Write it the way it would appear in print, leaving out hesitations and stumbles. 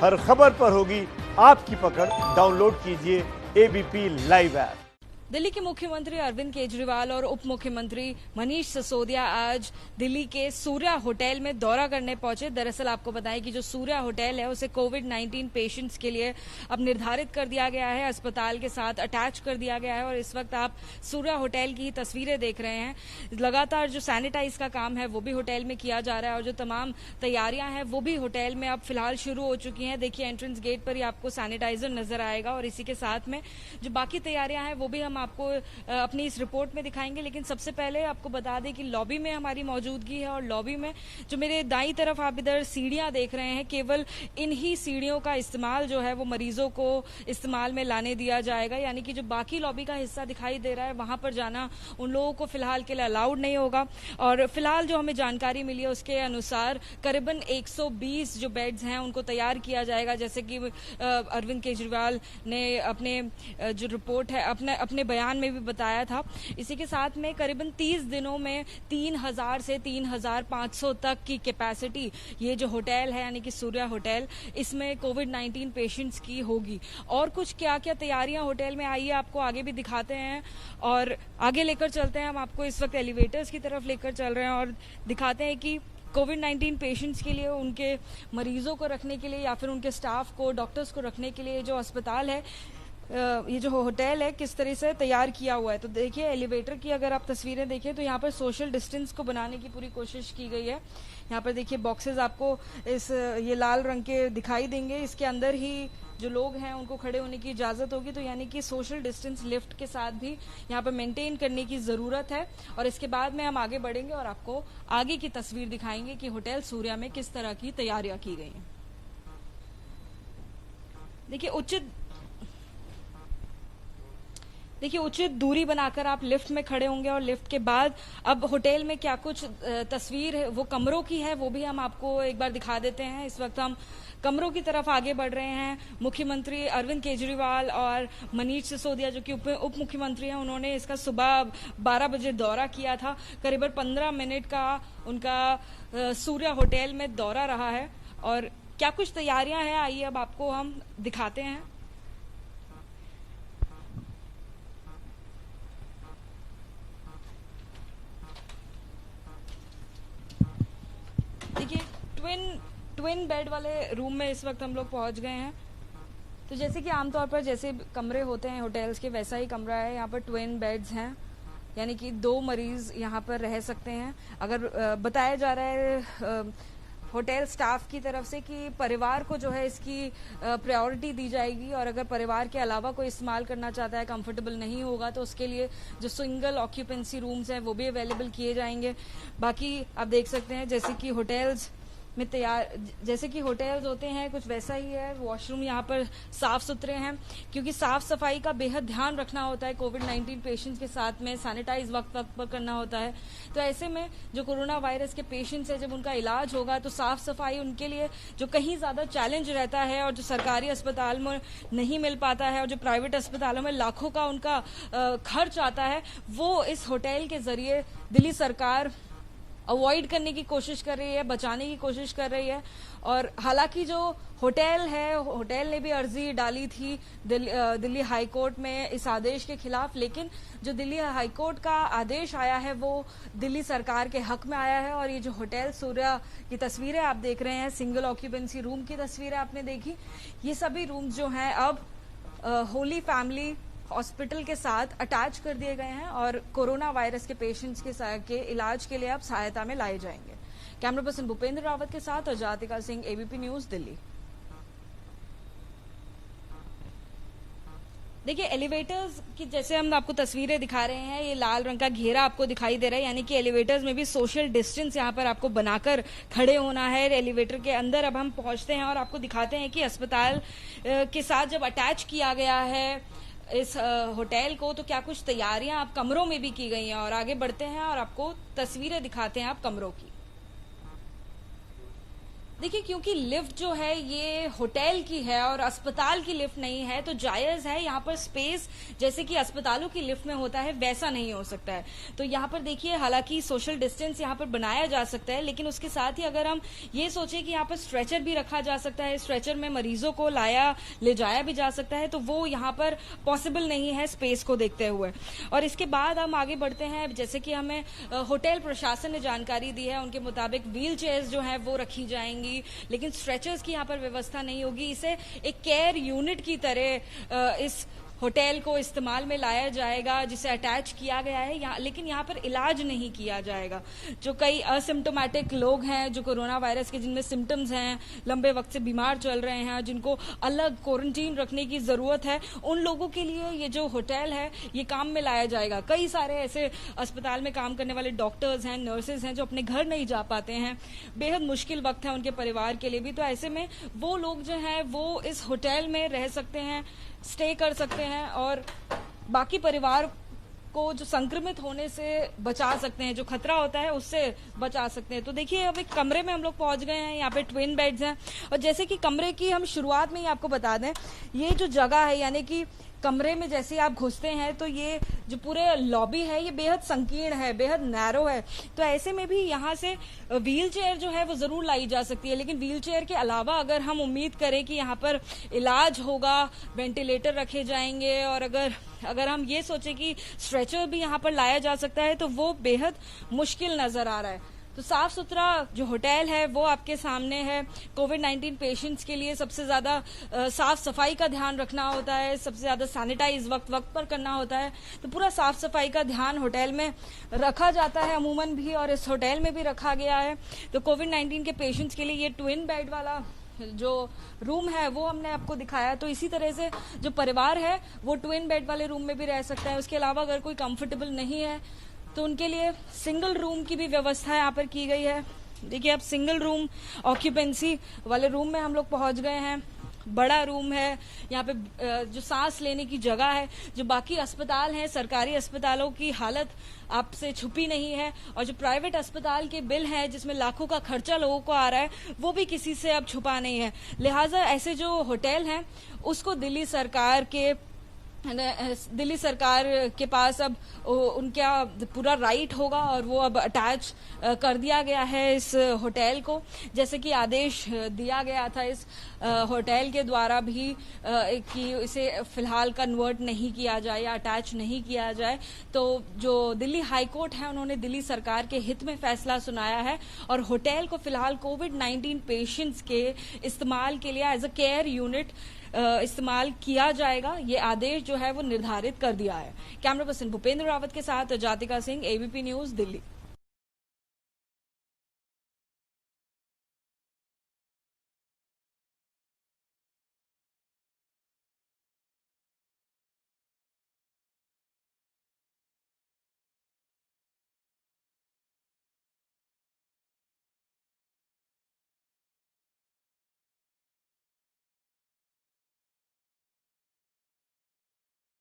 हर खबर पर होगी आपकी पकड़। डाउनलोड कीजिए एबीपी लाइव ऐप। दिल्ली के मुख्यमंत्री अरविंद केजरीवाल और उप मुख्यमंत्री मनीष सिसोदिया आज दिल्ली के सूर्या होटल में दौरा करने पहुंचे। दरअसल आपको बताएं कि जो सूर्या होटल है उसे कोविड-19 पेशेंट्स के लिए अब निर्धारित कर दिया गया है, अस्पताल के साथ अटैच कर दिया गया है। और इस वक्त आप सूर्या होटल की ही तस्वीरें देख रहे हैं। लगातार जो सैनिटाइज का काम है वो भी होटल में किया जा रहा है और जो तमाम तैयारियां हैं वो भी होटल में अब फिलहाल शुरू हो चुकी हैं। देखिए एंट्रेंस गेट पर ही आपको सैनिटाइजर नजर आएगा और इसी के साथ में जो बाकी तैयारियां हैं वो भी हम आपको अपनी इस रिपोर्ट में दिखाएंगे। लेकिन सबसे पहले आपको बता दें कि लॉबी में हमारी मौजूदगी है और लॉबी में जो मेरे दाईं तरफ आप इधर सीढ़ियां देख रहे हैं, केवल इन्हीं सीढ़ियों का इस्तेमाल जो है वो मरीजों को इस्तेमाल में लाने दिया जाएगा। यानी कि जो बाकी लॉबी का हिस्सा दिखाई दे रहा है वहां पर जाना उन लोगों को फिलहाल के लिए अलाउड नहीं होगा। और फिलहाल जो हमें जानकारी मिली है उसके अनुसार करीबन 120 जो बेड्स हैं उनको तैयार किया जाएगा, जैसे कि अरविंद केजरीवाल ने अपने जो रिपोर्ट है अपने बयान में भी बताया था। इसी के साथ में करीबन 30 दिनों में 3000 से 3500 तक की कैपेसिटी ये जो होटल है यानी कि सूर्या होटल, इसमें कोविड-19 पेशेंट्स की होगी। और कुछ क्या क्या तैयारियां होटल में आई है आपको आगे भी दिखाते हैं और आगे लेकर चलते हैं। हम आपको इस वक्त एलिवेटर्स की तरफ लेकर चल रहे हैं और दिखाते हैं कि कोविड-19 पेशेंट्स के लिए, उनके मरीजों को रखने के लिए या फिर उनके स्टाफ को, डॉक्टर्स को रखने के लिए जो अस्पताल है, ये जो होटल है किस तरह से तैयार किया हुआ है। तो देखिए एलिवेटर की अगर आप तस्वीरें देखें तो यहाँ पर सोशल डिस्टेंस को बनाने की पूरी कोशिश की गई है। यहाँ पर देखिए बॉक्सेस आपको ये लाल रंग के दिखाई देंगे, इसके अंदर ही जो लोग हैं उनको खड़े होने की इजाजत होगी। तो यानी कि सोशल डिस्टेंस लिफ्ट के साथ भी यहाँ पर मेंटेन करने की जरूरत है। और इसके बाद में हम आगे बढ़ेंगे और आपको आगे की तस्वीर दिखाएंगे कि होटल सूर्या में किस तरह की तैयारियां की गई हैं। देखिए उचित दूरी बनाकर आप लिफ्ट में खड़े होंगे और लिफ्ट के बाद अब होटल में क्या कुछ तस्वीर है वो कमरों की है वो भी हम आपको एक बार दिखा देते हैं। इस वक्त हम कमरों की तरफ आगे बढ़ रहे हैं। मुख्यमंत्री अरविंद केजरीवाल और मनीष सिसोदिया जो कि उप मुख्यमंत्री हैं, उन्होंने इसका सुबह 12 बजे दौरा किया था। करीबन 15 मिनट का उनका सूर्या होटल में दौरा रहा है और क्या कुछ तैयारियां हैं आइए अब आपको हम दिखाते हैं। देखिए ट्विन बेड वाले रूम में इस वक्त हम लोग पहुंच गए हैं। तो जैसे कि आमतौर पर जैसे कमरे होते हैं होटल्स के वैसा ही कमरा है। यहाँ पर ट्विन बेड्स हैं यानी कि 2 मरीज यहाँ पर रह सकते हैं। अगर बताया जा रहा है होटल स्टाफ की तरफ से कि परिवार को जो है इसकी प्रायोरिटी दी जाएगी और अगर परिवार के अलावा कोई इस्तेमाल करना चाहता है, कंफर्टेबल नहीं होगा, तो उसके लिए जो सिंगल ऑक्यूपेंसी रूम्स हैं वो भी अवेलेबल किए जाएंगे। बाकी आप देख सकते हैं जैसे कि होटल्स में जैसे कि होटल्स होते हैं कुछ वैसा ही है। वॉशरूम यहाँ पर साफ सुथरे हैं क्योंकि साफ सफाई का बेहद ध्यान रखना होता है। कोविड-19 पेशेंट्स के साथ में सैनिटाइज वक्त पर करना होता है। तो ऐसे में जो कोरोना वायरस के पेशेंट्स हैं जब उनका इलाज होगा तो साफ सफाई उनके लिए जो कहीं ज्यादा चैलेंज रहता है और जो सरकारी अस्पताल में नहीं मिल पाता है और जो प्राइवेट अस्पतालों में लाखों का उनका खर्च आता है, वो इस होटल के जरिए दिल्ली सरकार अवॉइड करने की कोशिश कर रही है, बचाने की कोशिश कर रही है। और हालांकि जो होटल है, होटल ने भी अर्जी डाली थी दिल्ली हाई कोर्ट में इस आदेश के खिलाफ, लेकिन जो दिल्ली हाई कोर्ट का आदेश आया है वो दिल्ली सरकार के हक में आया है। और ये जो होटल सूर्या की तस्वीरें आप देख रहे हैं, सिंगल ऑक्यूपेंसी रूम की तस्वीरें आपने देखी, ये सभी रूम्स जो हैं अब होली फैमिली हॉस्पिटल के साथ अटैच कर दिए गए हैं और कोरोना वायरस के पेशेंट्स के इलाज के लिए अब सहायता में लाए जाएंगे। कैमरा पर्सन भूपेंद्र रावत के साथ जातिका सिंह, एबीपी न्यूज, दिल्ली। देखिए एलिवेटर्स की जैसे हम आपको तस्वीरें दिखा रहे हैं, ये लाल रंग का घेरा आपको दिखाई दे रहा है यानी कि एलिवेटर्स में भी सोशल डिस्टेंस यहाँ पर आपको बनाकर खड़े होना है। एलिवेटर के अंदर अब हम पहुंचते हैं और आपको दिखाते हैं कि अस्पताल के साथ जब अटैच किया गया है इस होटल को तो क्या कुछ तैयारियां आप कमरों में भी की गई हैं। और आगे बढ़ते हैं और आपको तस्वीरें दिखाते हैं आप कमरों की। देखिए, क्योंकि लिफ्ट जो है ये होटल की है और अस्पताल की लिफ्ट नहीं है, तो जायज है यहाँ पर स्पेस जैसे कि अस्पतालों की लिफ्ट में होता है वैसा नहीं हो सकता है। तो यहाँ पर देखिए, हालांकि सोशल डिस्टेंस यहाँ पर बनाया जा सकता है, लेकिन उसके साथ ही अगर हम ये सोचें कि यहाँ पर स्ट्रेचर भी रखा जा सकता है, स्ट्रेचर में मरीजों को ले जाया भी जा सकता है, तो वो यहाँ पर पॉसिबल नहीं है स्पेस को देखते हुए। और इसके बाद हम आगे बढ़ते हैं। जैसे कि हमें होटल प्रशासन ने जानकारी दी है, उनके मुताबिक व्हील चेयर्स जो है वो रखी जाएंगी, लेकिन स्ट्रेचर्स की यहाँ पर व्यवस्था नहीं होगी। इसे एक केयर यूनिट की तरह इस होटल को इस्तेमाल में लाया जाएगा, जिसे अटैच किया गया है लेकिन यहाँ पर इलाज नहीं किया जाएगा। जो कई असिम्टोमेटिक लोग हैं, जो कोरोना वायरस के जिनमें सिम्टम्स हैं, लंबे वक्त से बीमार चल रहे हैं, जिनको अलग क्वारंटीन रखने की जरूरत है, उन लोगों के लिए ये जो होटल है ये काम में लाया जाएगा। कई सारे ऐसे अस्पताल में काम करने वाले डॉक्टर्स हैं, नर्सेज हैं, जो अपने घर नहीं जा पाते हैं, बेहद मुश्किल वक्त है उनके परिवार के लिए भी। तो ऐसे में वो लोग जो हैं वो इस होटल में रह सकते हैं, स्टे कर सकते हैं और बाकी परिवार को जो संक्रमित होने से बचा सकते हैं, जो खतरा होता है उससे बचा सकते हैं। तो देखिए, अब एक कमरे में हम लोग पहुंच गए हैं। यहाँ पे ट्विन बेड्स हैं और जैसे कि कमरे की हम शुरुआत में ही आपको बता दें, ये जो जगह है यानी कि कमरे में जैसे आप घुसते हैं तो ये जो पूरे लॉबी है ये बेहद संकीर्ण है, बेहद नैरो है। तो ऐसे में भी यहाँ से व्हील चेयर जो है वो जरूर लाई जा सकती है, लेकिन व्हील चेयर के अलावा अगर हम उम्मीद करें कि यहाँ पर इलाज होगा, वेंटिलेटर रखे जाएंगे और अगर हम ये सोचें कि स्ट्रेचर भी यहाँ पर लाया जा सकता है, तो वो बेहद मुश्किल नजर आ रहा है। तो साफ सुथरा जो होटल है वो आपके सामने है। कोविड-19 पेशेंट्स के लिए सबसे ज्यादा साफ सफाई का ध्यान रखना होता है, सबसे ज्यादा सैनिटाइज वक्त पर करना होता है। तो पूरा साफ सफाई का ध्यान होटल में रखा जाता है अमूमन भी, और इस होटल में भी रखा गया है। तो कोविड-19 के पेशेंट्स के लिए ये ट्विन बेड वाला जो रूम है वो हमने आपको दिखाया। तो इसी तरह से जो परिवार है वो ट्विन बेड वाले रूम में भी रह सकता है। उसके अलावा अगर कोई कंफर्टेबल नहीं है तो उनके लिए सिंगल रूम की भी व्यवस्था यहाँ पर की गई है। देखिए, अब सिंगल रूम ऑक्यूपेंसी वाले रूम में हम लोग पहुंच गए हैं। बड़ा रूम है, यहाँ पे जो सांस लेने की जगह है। जो बाकी अस्पताल हैं, सरकारी अस्पतालों की हालत आपसे छुपी नहीं है, और जो प्राइवेट अस्पताल के बिल हैं जिसमें लाखों का खर्चा लोगों को आ रहा है, वो भी किसी से अब छुपा नहीं है। लिहाजा ऐसे जो होटल हैं उसको दिल्ली सरकार के पास अब उनका पूरा राइट होगा और वो अब अटैच कर दिया गया है इस होटल को, जैसे कि आदेश दिया गया था इस होटल के द्वारा भी कि इसे फिलहाल कन्वर्ट नहीं किया जाए या अटैच नहीं किया जाए। तो जो दिल्ली हाई कोर्ट है उन्होंने दिल्ली सरकार के हित में फैसला सुनाया है और होटल को फिलहाल कोविड-19 पेशेंट्स के इस्तेमाल के लिए एज अ केयर यूनिट इस्तेमाल किया जाएगा। ये आदेश जो है वो निर्धारित कर दिया है। कैमरा पर्सन भूपेंद्र रावत के साथ जातिका सिंह, एबीपी न्यूज, दिल्ली।